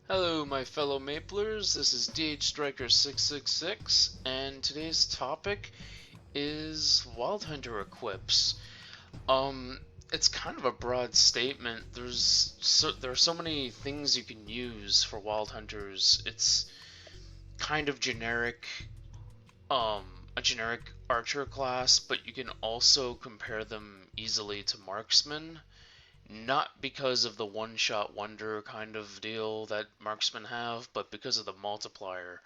Hello my fellow Maplers, this is DStrike666, and today's topic is Wild Hunter equips. It's kind of a broad statement. There are so many things you can use for Wild Hunters. It's kind of generic, a generic archer class, but you can also compare them easily to marksmen. Not because of the one-shot wonder kind of deal that marksmen have, but because of the multiplier.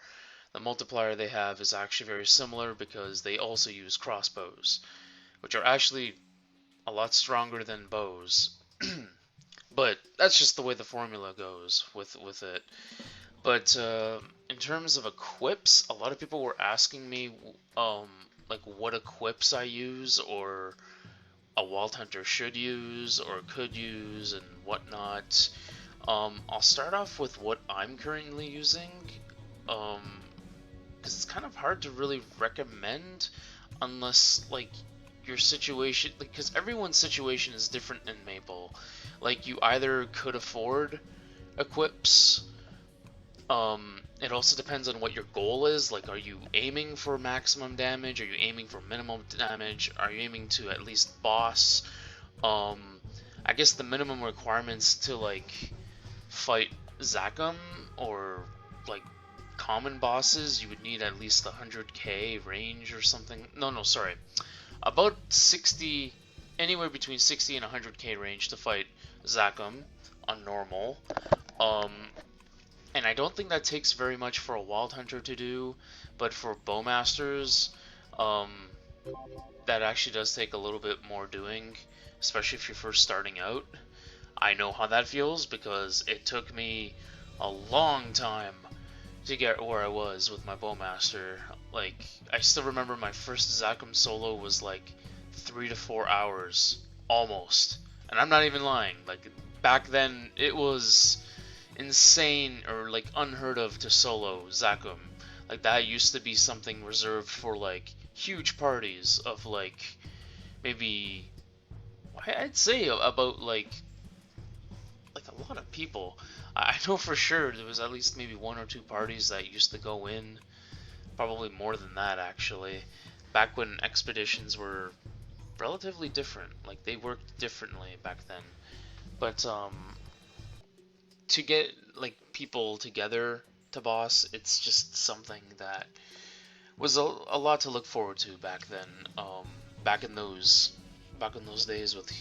The multiplier they have is actually very similar because they also use crossbows, which are actually a lot stronger than bows. But that's just the way the formula goes with it. But in terms of equips, a lot of people were asking me like what equips I use, or a Wild Hunter should use or could use and whatnot. I'll start off with what I'm currently using, because it's kind of hard to really recommend unless like your situation, because everyone's situation is different in Maple. Like you either could afford equips. It also depends on what your goal is. Like, are you aiming for maximum damage? Are you aiming for minimum damage? Are you aiming to at least boss? I guess the minimum requirements to like fight zakum or like common bosses, you would need at least 100k range or something. No, sorry, about 60, anywhere between 60 and 100k range to fight zakum on normal. And I don't think that takes very much for a Wild Hunter to do, but for Bowmasters, that actually does take a little bit more doing, especially if you're first starting out. I know how that feels because it took me a long time to get where I was with my Bowmaster. Like, I still remember my first zakum solo was like 3 to 4 hours, almost. And I'm not even lying. Like, back then, it was insane or like unheard of to solo zakum. Like that used to be something reserved for like huge parties of like maybe, I'd say about like a lot of people. I know for sure there was at least maybe 1 or 2 parties that used to go in, probably more than that actually, back when expeditions were relatively different. Like they worked differently back then. But to get like people together to boss, it's just something that was a lot to look forward to back then. Back in those days with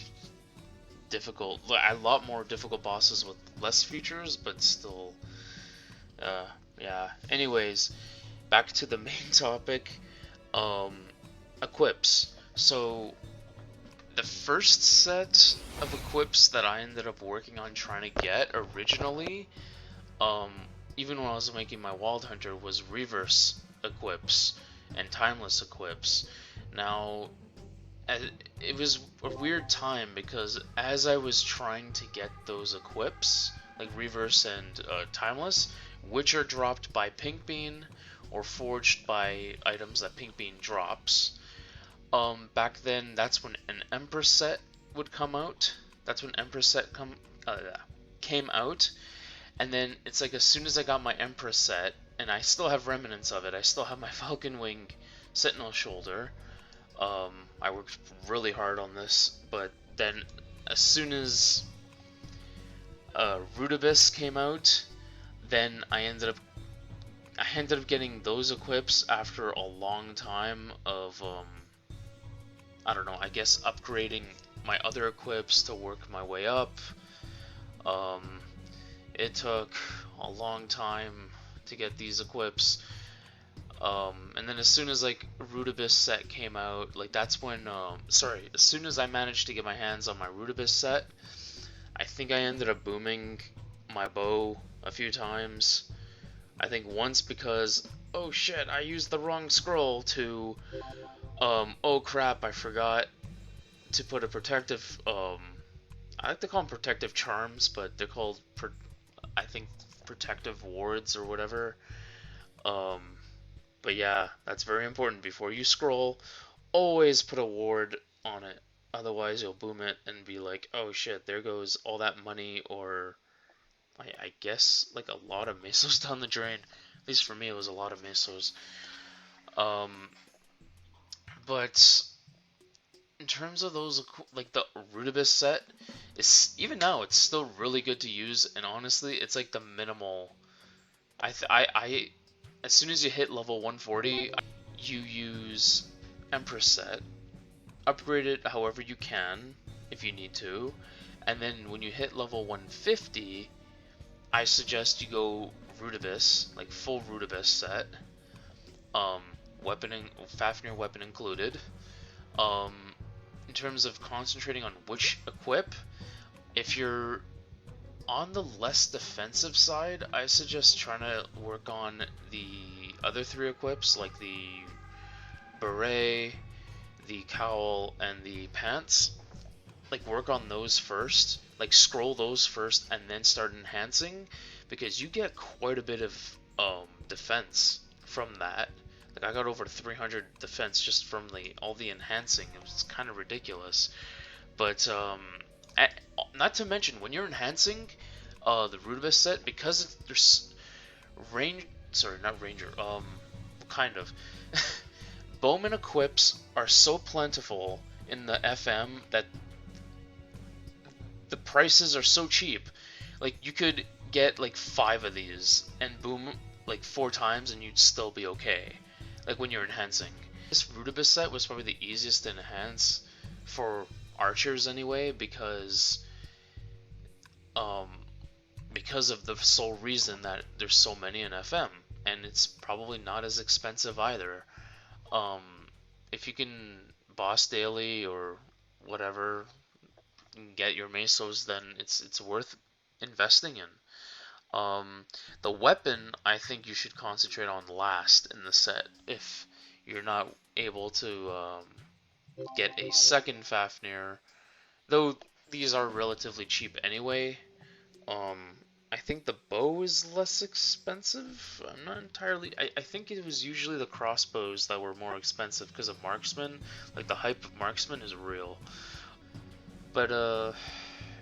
a lot more difficult bosses with less features, but still, yeah. Anyways, back to the main topic, equips. So the first set of equips that I ended up working on trying to get originally, even when I was making my Wild Hunter, was reverse equips and timeless equips. Now, it was a weird time because as I was trying to get those equips, like reverse and timeless, which are dropped by Pink Bean or forged by items that Pink Bean drops, back then, that's when an Empress set would come out. That's when Empress set came out. And then it's like as soon as I got my Empress set, and I still have remnants of it, I still have my Falcon Wing Sentinel Shoulder. I worked really hard on this, but then as soon as Rudibus came out, then I ended up getting those equips after a long time of I don't know, I guess upgrading my other equips to work my way up. It took a long time to get these equips. And then as soon as like Rudibus set came out, like that's when, as soon as I managed to get my hands on my Rudibus set, I think I ended up booming my bow a few times. I think once because, oh shit, I used the wrong scroll, to oh crap, I forgot to put a protective, I like to call them protective charms, but they're called, I think, protective wards or whatever. But But yeah, that's very important. Before you scroll, always put a ward on it. Otherwise, you'll boom it and be like, oh shit, there goes all that money, or I guess like a lot of mesos down the drain. At least for me, it was a lot of mesos. But in terms of those, like the Rudibus set, it's even now it's still really good to use, and honestly, it's like the minimal. As soon as you hit level 140, you use Empress set, upgrade it however you can if you need to, and then when you hit level 150, I suggest you go Rudibus, like full Rudibus set, Fafnir weapon included. In terms of concentrating on which equip, if you're on the less defensive side, I suggest trying to work on the other 3 equips, like the beret, the cowl, and the pants. Like, work on those first, like scroll those first and then start enhancing, because you get quite a bit of defense from that. Like, I got over 300 defense just from all the enhancing. It was kind of ridiculous. But not to mention, when you're enhancing the Rudibus set, because there's not ranger, kind of. Bowman equips are so plentiful in the FM that the prices are so cheap. Like, you could get like 5 of these and boom like 4 times and you'd still be okay. Like, when you're enhancing. This Rudibus set was probably the easiest to enhance for archers anyway, because of the sole reason that there's so many in FM, and it's probably not as expensive either. If you can boss daily or whatever, get your mesos, then it's worth investing in. The weapon, I think you should concentrate on last in the set if you're not able to get a second Fafnir, though these are relatively cheap anyway. I think the bow is less expensive. I'm not entirely. I think it was usually the crossbows that were more expensive because of marksman. Like, the hype of marksman is real. But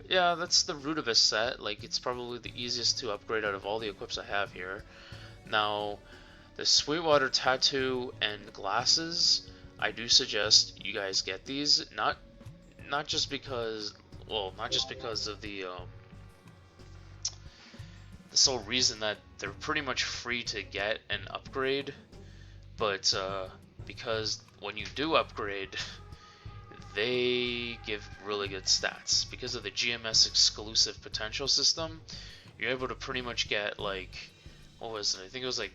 yeah, that's the Rudibus set. Like, it's probably the easiest to upgrade out of all the equips I have here. Now, the Sweetwater tattoo and glasses, I do suggest you guys get these. Not just because of the sole reason that they're pretty much free to get and upgrade, but because when you do upgrade, they give really good stats. Because of the GMS exclusive potential system, you're able to pretty much get, like, what was it? I think it was like,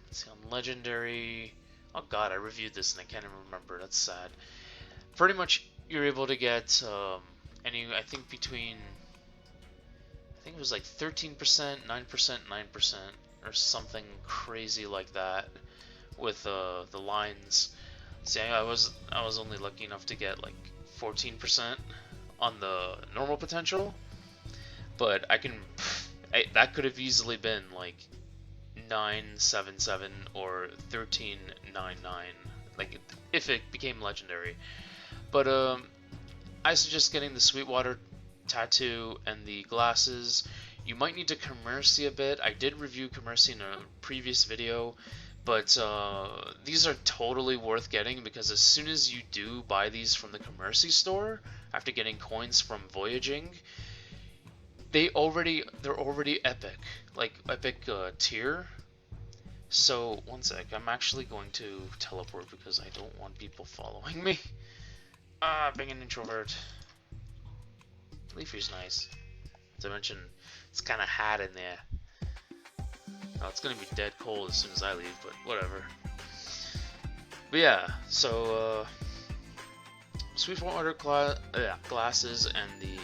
let's see, on legendary. Oh god, I reviewed this and I can't even remember. That's sad. Pretty much, you're able to get I think between, I think it was like 13%, 9%, 9%, or something crazy like that with the lines. See, I was only lucky enough to get like 14% on the normal potential, but that could have easily been like 977 or 1399, like if it became legendary. But I suggest getting the Sweetwater tattoo and the glasses. You might need to Commerci a bit. I did review Commerci in a previous video, but these are totally worth getting, because as soon as you do buy these from the Commerci store after getting coins from Voyaging, they're already epic, like epic tier. So one sec, I'm actually going to teleport because I don't want people following me. Being an introvert. Leafy's nice. As I mentioned, it's kind of hot in there. Oh, it's gonna be dead cold as soon as I leave, but whatever. But yeah, so Sweetwater glasses and the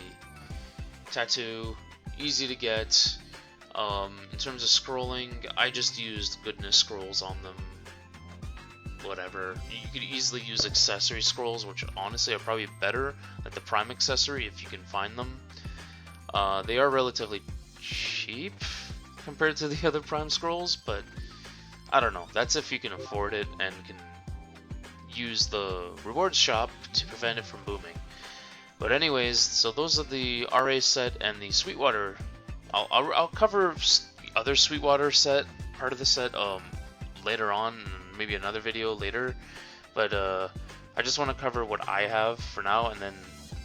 tattoo, easy to get. In terms of scrolling, I just used goodness scrolls on them. Whatever. You could easily use accessory scrolls, which honestly are probably better, like the prime accessory if you can find them. They are relatively cheap compared to the other prime scrolls, but I don't know. That's if you can afford it and can use the rewards shop to prevent it from booming. But anyways, so those are the RA set and the Sweetwater. I'll cover other Sweetwater set, part of the set, later on, maybe another video later. But I just want to cover what I have for now, and then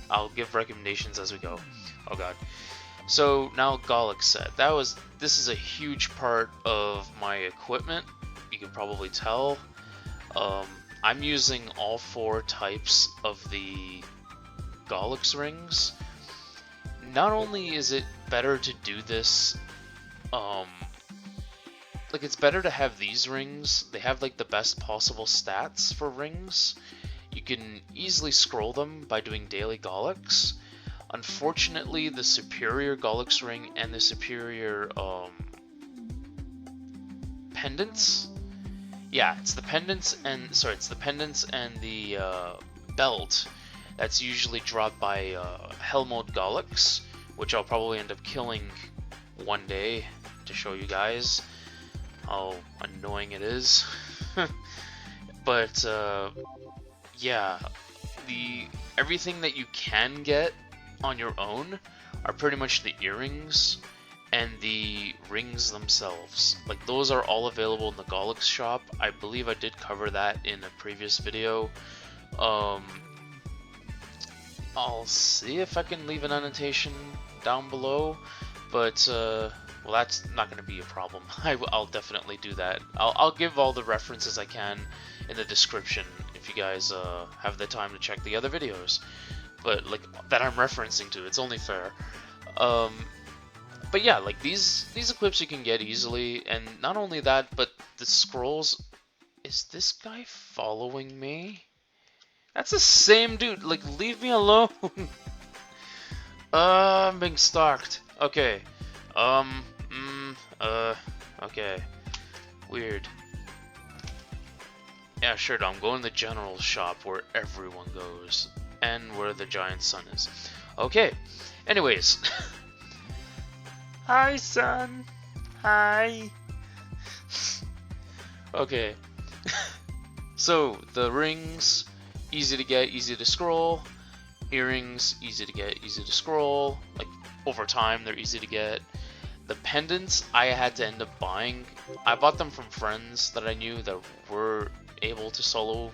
I'll give recommendations as we go. Oh god. So now Gollux set. This is a huge part of my equipment. You can probably tell. I'm using all 4 types of the Gollux rings. Not only is it better to do this, like it's better to have these rings. They have like the best possible stats for rings. You can easily scroll them by doing daily Gollux. Unfortunately, the superior Gollux ring and the superior pendants. Yeah, it's the pendants and the belt that's usually dropped by Hell Mode Gollux, which I'll probably end up killing one day to show you guys how annoying it is. But yeah, everything that you can get on your own are pretty much the earrings and the rings themselves. Like those are all available in the Gollux shop. I believe I did cover that in a previous video. I'll see if I can leave an annotation down below, but well, that's not going to be a problem. I'll definitely do that. I'll give all the references I can in the description if you guys have the time to check the other videos. But like that I'm referencing to, it's only fair. But yeah, like these equips you can get easily, and not only that, but the scrolls. Is this guy following me? That's the same dude. Like, leave me alone. I'm being stalked. Okay. Okay. Weird. Yeah, sure. I'm going to the general shop where everyone goes. And where the giant sun is. Okay. Anyways. Hi, son. Hi. Okay. So, the rings, easy to get, easy to scroll. Earrings, easy to get, easy to scroll. Like, over time, they're easy to get. The pendants, I had to end up buying. I bought them from friends that I knew that were able to solo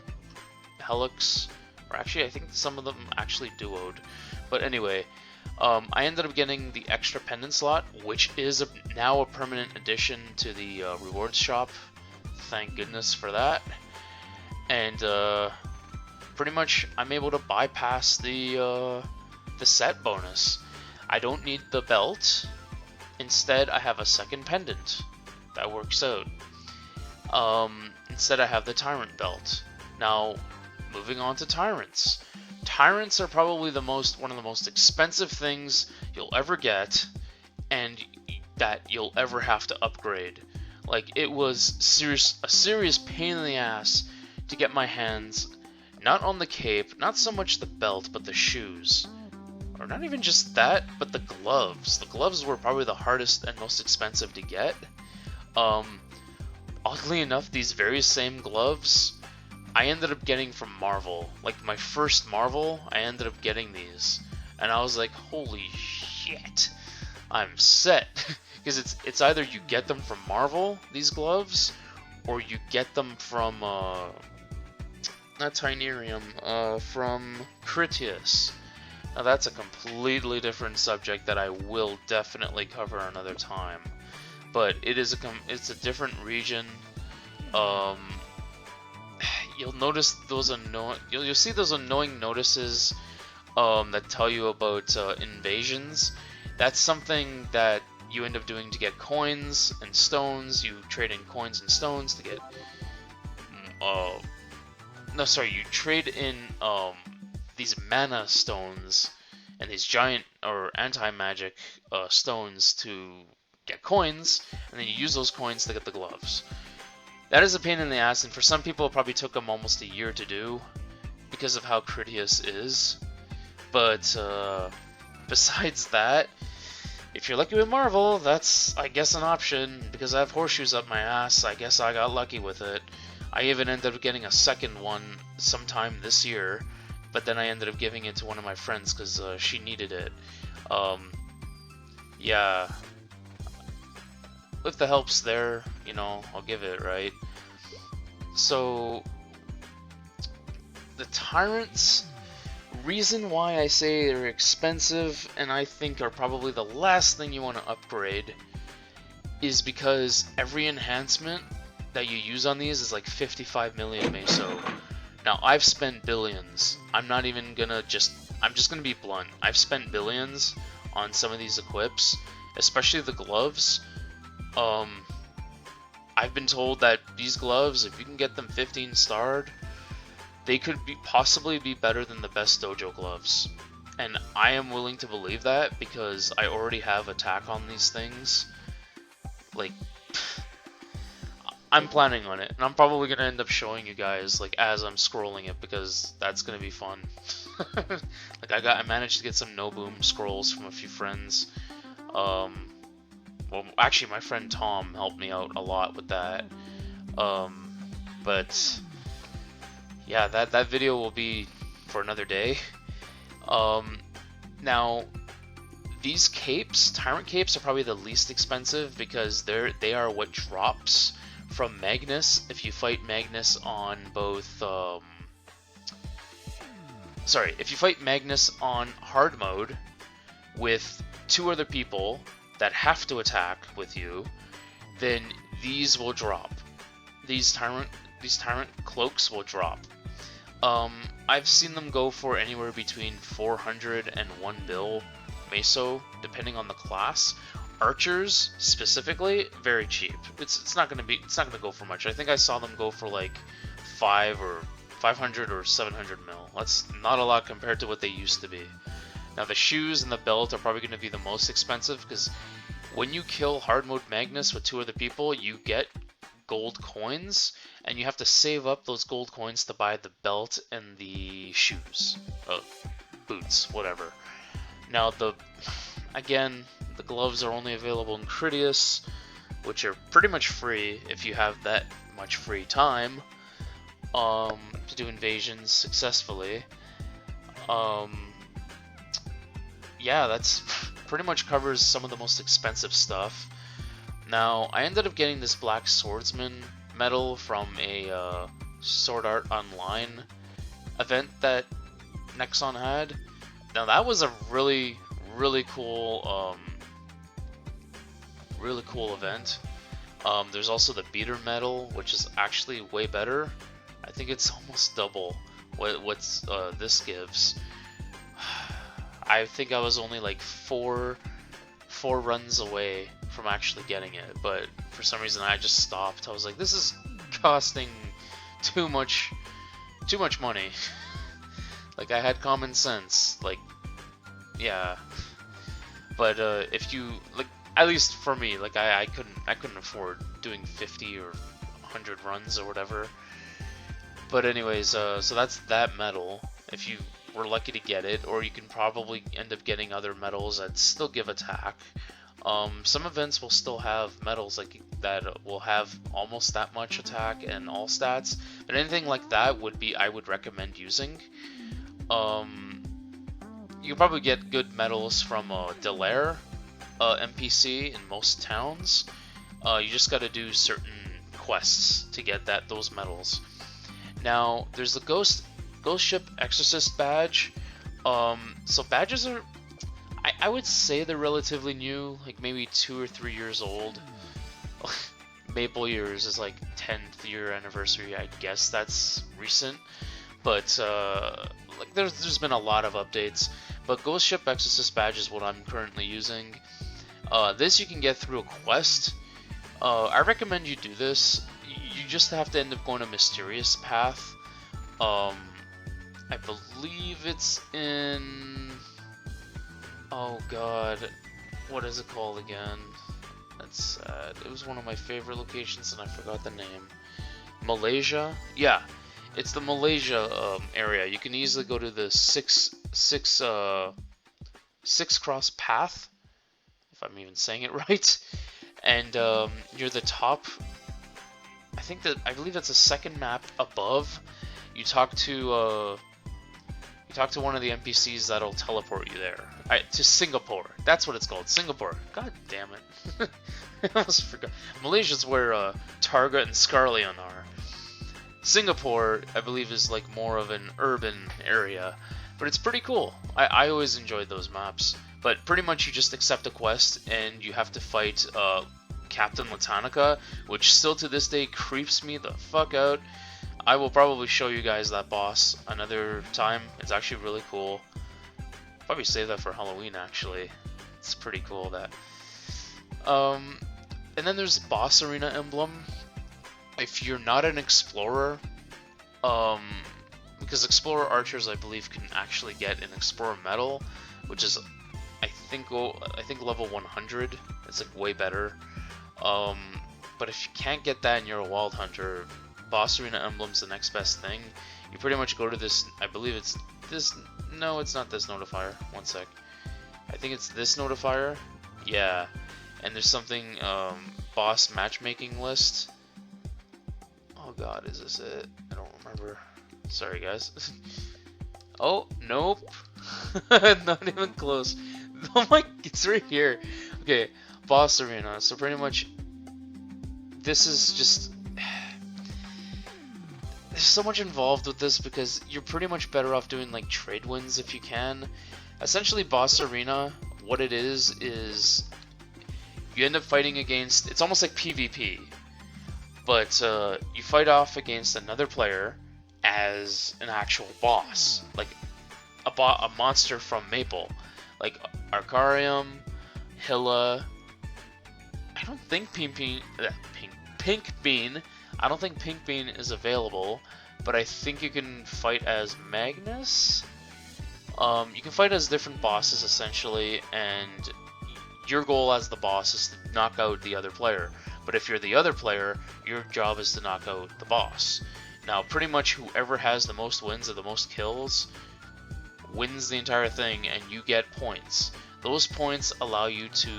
Helix. Or actually, I think some of them actually duoed. But anyway, I ended up getting the extra pendant slot, which is now a permanent addition to the rewards shop. Thank goodness for that. And pretty much, I'm able to bypass the set bonus. I don't need the belt. Instead, I have a second pendant. That works out. Instead, I have the Tyrant belt. Now, moving on to Tyrants. Tyrants are probably one of the most expensive things you'll ever get, and that you'll ever have to upgrade. Like, it was a serious pain in the ass to get my hands, not on the cape, not so much the belt, but the shoes. Or not even just that, but the gloves. The gloves were probably the hardest and most expensive to get. Oddly enough, these very same gloves, I ended up getting from Marvel. Like, my first Marvel, I ended up getting these. And I was like, holy shit, I'm set. Because it's either you get them from Marvel, these gloves, or you get them from, not Tinerium, from Critias. Now that's a completely different subject that I will definitely cover another time. But it's a different region. You'll notice those you'll see those annoying notices that tell you about invasions. That's something that you end up doing to get coins and stones. You trade in coins and stones to get you trade in these mana stones and these giant or anti-magic stones to get coins, and then you use those coins to get the gloves. That is a pain in the ass, and for some people it probably took them almost a year to do because of how Critias is. But besides that, If you're lucky with Marvel, that's, I guess, an option. Because I have horseshoes up my ass, I guess I got lucky with it. I even ended up getting a second one sometime this year, but then I ended up giving it to one of my friends because she needed it. Yeah, if the help's there, you know, I'll give it, right? So, the Tyrants, reason why I say they're expensive and I think are probably the last thing you want to upgrade is because every enhancement that you use on these is like 55 million meso. Now, I've spent billions. I'm just gonna be blunt. I've spent billions on some of these equips, especially the gloves. I've been told that these gloves, if you can get them 15 starred, they could possibly be better than the best dojo gloves. And I am willing to believe that because I already have attack on these things. Like, I'm planning on it, and I'm probably gonna end up showing you guys like as I'm scrolling it because that's gonna be fun. Like I managed to get some no boom scrolls from a few friends. Well, actually, my friend Tom helped me out a lot with that. But yeah, that video will be for another day. Now, these capes, Tyrant capes, are probably the least expensive because they are what drops from Magnus if you fight Magnus on both. If you fight Magnus on hard mode with 2 other people that have to attack with you, then these will drop. These Tyrant cloaks will drop. I've seen them go for anywhere between 400 and 1 bill meso, depending on the class. Archers specifically, very cheap. It's not gonna go for much. I think I saw them go for like 500 or 700 mil. That's not a lot compared to what they used to be. Now the shoes and the belt are probably going to be the most expensive because when you kill hard mode Magnus with 2 other people, you get gold coins, and you have to save up those gold coins to buy the belt and the shoes, boots, whatever. Now the gloves are only available in Critias, which are pretty much free if you have that much free time to do invasions successfully. Yeah, that's pretty much covers some of the most expensive stuff. Now, I ended up getting this Black Swordsman medal from a Sword Art Online event that Nexon had. Now, that was a really cool event. There's also the Beater medal, which is actually way better. I think it's almost double what's this gives. I think I was only like four runs away from actually getting it, but for some reason I just stopped. I was like, this is costing too much money. Like, I had common sense, like, yeah. But if you like, at least for me, like I couldn't afford doing 50 or 100 runs or whatever. But anyways, so that's that medal. If you were lucky to get it, or you can probably end up getting other medals that still give attack. Some events will still have medals like that will have almost that much attack and all stats, but anything like that I would recommend using. You can probably get good medals from Delaire NPC in most towns. You just got to do certain quests to get those medals. Now, there's the Ghost Ship Exorcist badge. So badges are, I would say they're relatively new, like maybe 2 or 3 years old. Maple Years is like 10th year anniversary. I guess that's recent, but like there's been a lot of updates. But Ghost Ship Exorcist badge is what I'm currently using. This you can get through a quest. I recommend you do this. You just have to end up going a mysterious path. I believe it's in... Oh god, what is it called again? That's sad. It was one of my favorite locations and I forgot the name. Malaysia? Yeah, it's the Malaysia area. You can easily go to the six cross path, if I'm even saying it right. And near the top, I believe that's a second map above. You talk to one of the NPCs that'll teleport you there. To Singapore. That's what it's called, Singapore. God damn it. I almost forgot. Malaysia's where Targa and Scarleon are. Singapore, I believe, is like more of an urban area, but it's pretty cool. I always enjoyed those maps. But pretty much you just accept a quest and you have to fight Captain Latanica, which still to this day creeps me the fuck out. I will probably show you guys that boss another time. It's actually really cool. Probably save that for Halloween, actually. It's pretty cool, that. And then there's Boss Arena Emblem. If you're not an Explorer, because Explorer Archers, I believe, can actually get an Explorer Medal, which is, I think level 100. It's like way better. But if you can't get that and you're a Wild Hunter, Boss Arena Emblem's the next best thing. You pretty much go to this, I believe it's this, no, it's not this notifier, one sec. I think it's this notifier, yeah. And there's something, boss matchmaking list. Oh god, is this it? I don't remember. Sorry guys. Oh, nope. Not even close. Oh my, it's right here. Okay, Boss Arena. So pretty much, this is just... There's so much involved with this because you're pretty much better off doing like trade wins if you can. Essentially, Boss Arena, what it is you end up fighting against, it's almost like PvP, but you fight off against another player as an actual boss, like a monster from Maple, like Arcarium, Hilla. I don't think Pink Bean. I don't think Pink Bean is available, but I think you can fight as Magnus. You can fight as different bosses essentially, and your goal as the boss is to knock out the other player. But if you're the other player, your job is to knock out the boss. Now, pretty much whoever has the most wins or the most kills wins the entire thing, and you get points. Those points allow you to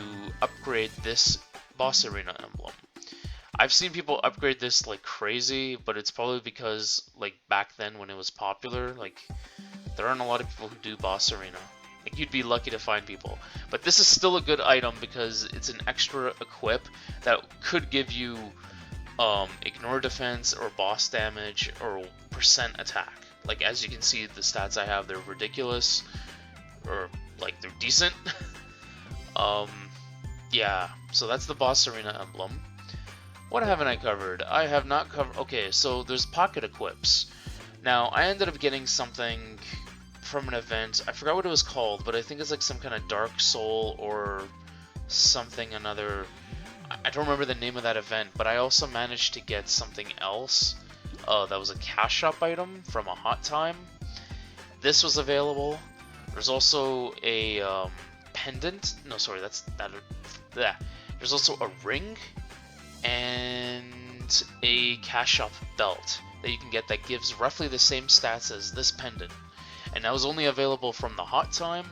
upgrade this Boss Arena emblem. I've seen people upgrade this like crazy, but it's probably because like back then when it was popular, like there aren't a lot of people who do Boss Arena. Like you'd be lucky to find people. But this is still a good item because it's an extra equip that could give you ignore defense or boss damage or percent attack. Like as you can see, the stats I have, they're ridiculous, or like they're decent. Yeah, so that's the Boss Arena emblem. What haven't I covered? I have not covered... Okay, so there's pocket equips. Now, I ended up getting something from an event. I forgot what it was called, but I think it's like some kind of Dark Soul or something another. I don't remember the name of that event, but I also managed to get something else. That was a cash shop item from a Hot Time. This was available. There's also a pendant. No, sorry, that's that. There's also a ring and a cash shop belt that you can get that gives roughly the same stats as this pendant, and that was only available from the Hot Time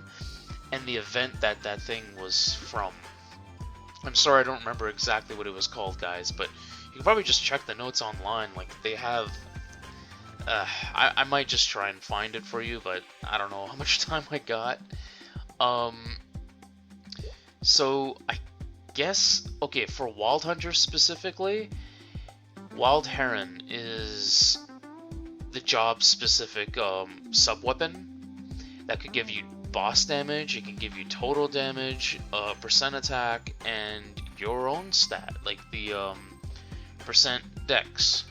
and the event that that thing was from. I'm sorry, I don't remember exactly what it was called, guys, but you can probably just check the notes online. Like they have I might just try and find it for you, but I don't know how much time I got. So I guess, okay, for Wild Hunter specifically, Wild Heron is the job specific sub-weapon that could give you boss damage, it can give you total damage, percent attack, and your own stat, like the percent dex.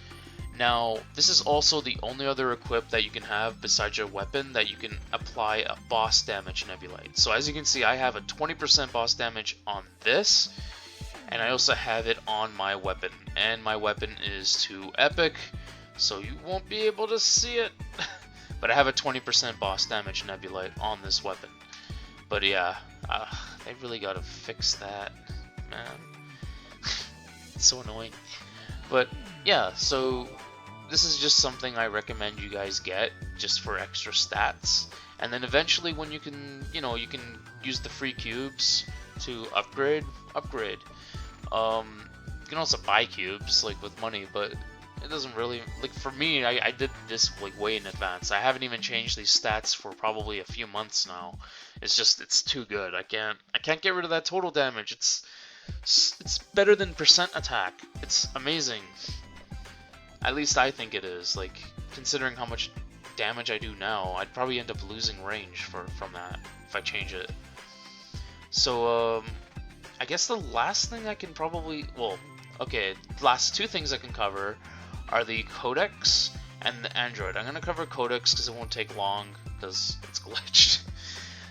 Now, this is also the only other equip that you can have besides your weapon that you can apply a boss damage nebulite. So as you can see, I have a 20% boss damage on this, and I also have it on my weapon. And my weapon is too epic, so you won't be able to see it. But I have a 20% boss damage nebulite on this weapon. But yeah, they really gotta fix that, man. It's so annoying. But yeah, so this is just something I recommend you guys get just for extra stats. And then eventually when you can, you know, you can use the free cubes to upgrade, upgrade. You can also buy cubes like with money, but it doesn't really, like, for me, I did this like way in advance. I haven't even changed these stats for probably a few months now. It's too good. I can't get rid of that total damage. It's better than percent attack. It's amazing. At least I think it is. Like, considering how much damage I do now, I'd probably end up losing range from that if I change it. So I guess the last thing I can probably, well, okay, last two things I can cover are the Codex and the Android. I'm gonna cover Codex because it won't take long because it's glitched.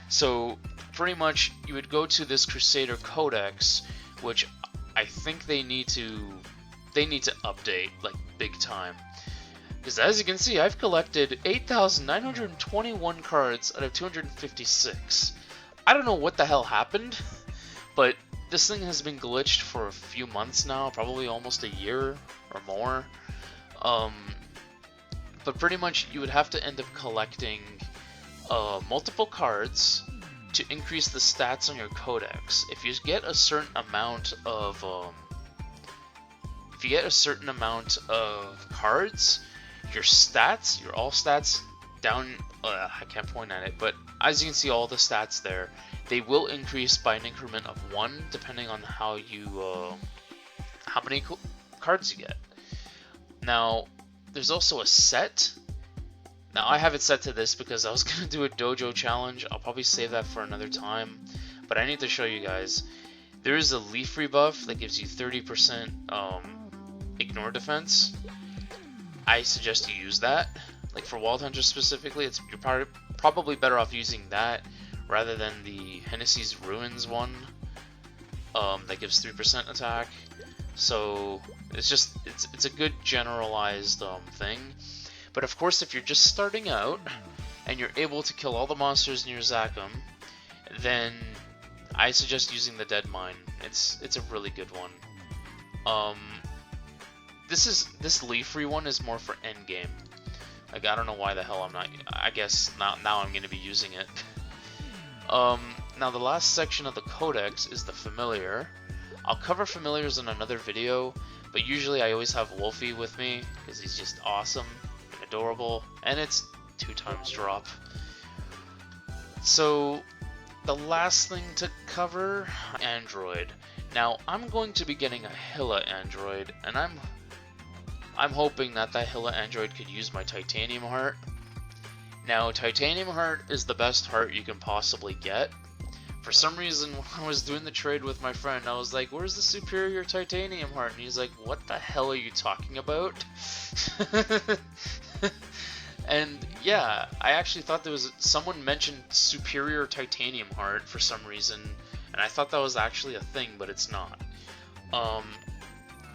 So pretty much you would go to this Crusader Codex, which I think they need to update like big time. Because as you can see, I've collected 8,921 cards out of 256. I don't know what the hell happened, but this thing has been glitched for a few months now, probably almost a year or more. But pretty much you would have to end up collecting multiple cards to increase the stats on your Codex. If you get a certain amount of cards, your stats, your all stats down, I can't point at it, but as you can see, all the stats there, they will increase by an increment of 1 depending on how many cards you get. Now, there's also a set. Now, I have it set to this because I was going to do a dojo challenge. I'll probably save that for another time, but I need to show you guys. There is a leaf rebuff that gives you 30% ignore defense. I suggest you use that. Like for Wild Hunter specifically, you're probably better off using that rather than the Hennessy's Ruins one that gives 3% attack. So it's a good generalized thing. But of course, if you're just starting out and you're able to kill all the monsters in your zakum, then I suggest using the Dead Mine. It's a really good one. This leaf-free one is more for endgame. Like, I don't know why the hell I'm not. I guess now I'm going to be using it. Now the last section of the Codex is the Familiar. I'll cover Familiars in another video, but usually I always have Wolfie with me because he's just awesome and adorable, and it's 2x drop. So the last thing to cover, Android. Now I'm going to be getting a Hilla Android, and I'm hoping that Hilla Android could use my Titanium Heart. Now, Titanium Heart is the best heart you can possibly get. For some reason, when I was doing the trade with my friend, I was like, where's the superior Titanium Heart? And he's like, what the hell are you talking about? And yeah, I actually thought there was someone mentioned superior Titanium Heart for some reason, and I thought that was actually a thing, but it's not.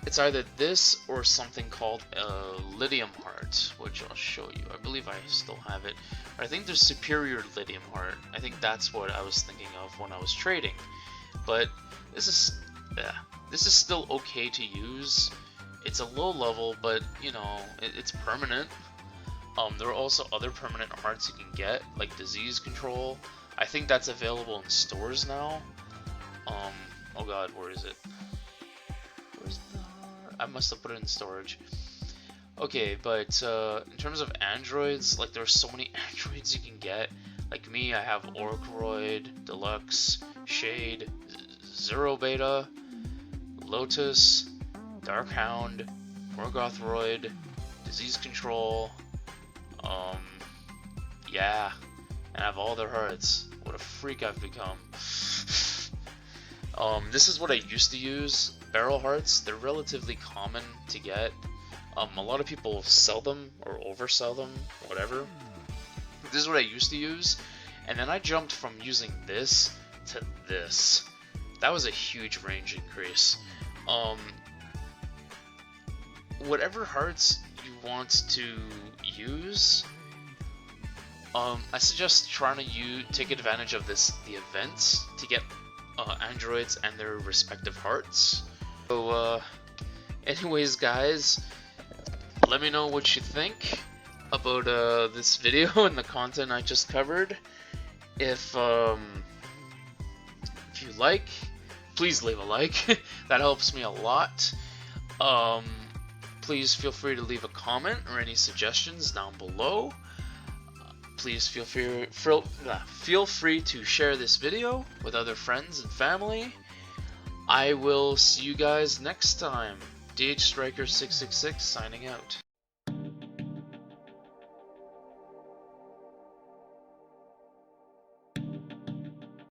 It's either this or something called Lithium Heart, which I'll show you. I believe I still have it. I think there's Superior Lithium Heart. I think that's what I was thinking of when I was trading. But this is still okay to use. It's a low level, but you know, it's permanent. There are also other permanent hearts you can get, like Disease Control. I think that's available in stores now. Oh god, where is it? Where's the heart? I must have put it in storage. Okay, but in terms of androids, like there are so many androids you can get. Like me, I have Orcroyd, Deluxe, Shade, Zero Beta, Lotus, Darkhound, Morgothroid, Disease Control, yeah, and I have all their hearts. What a freak I've become. This is what I used to use. Barrel hearts, they're relatively common to get. A lot of people sell them or oversell them, whatever. This is what I used to use, and then I jumped from using this to this. That was a huge range increase. Whatever hearts you want to use, I suggest trying to take advantage of the events to get androids and their respective hearts. So anyways guys, let me know what you think about this video and the content I just covered. If you like, please leave a like. That helps me a lot. Please feel free to leave a comment or any suggestions down below. Please feel free to share this video with other friends and family. I will see you guys next time. DHstriker666 signing out.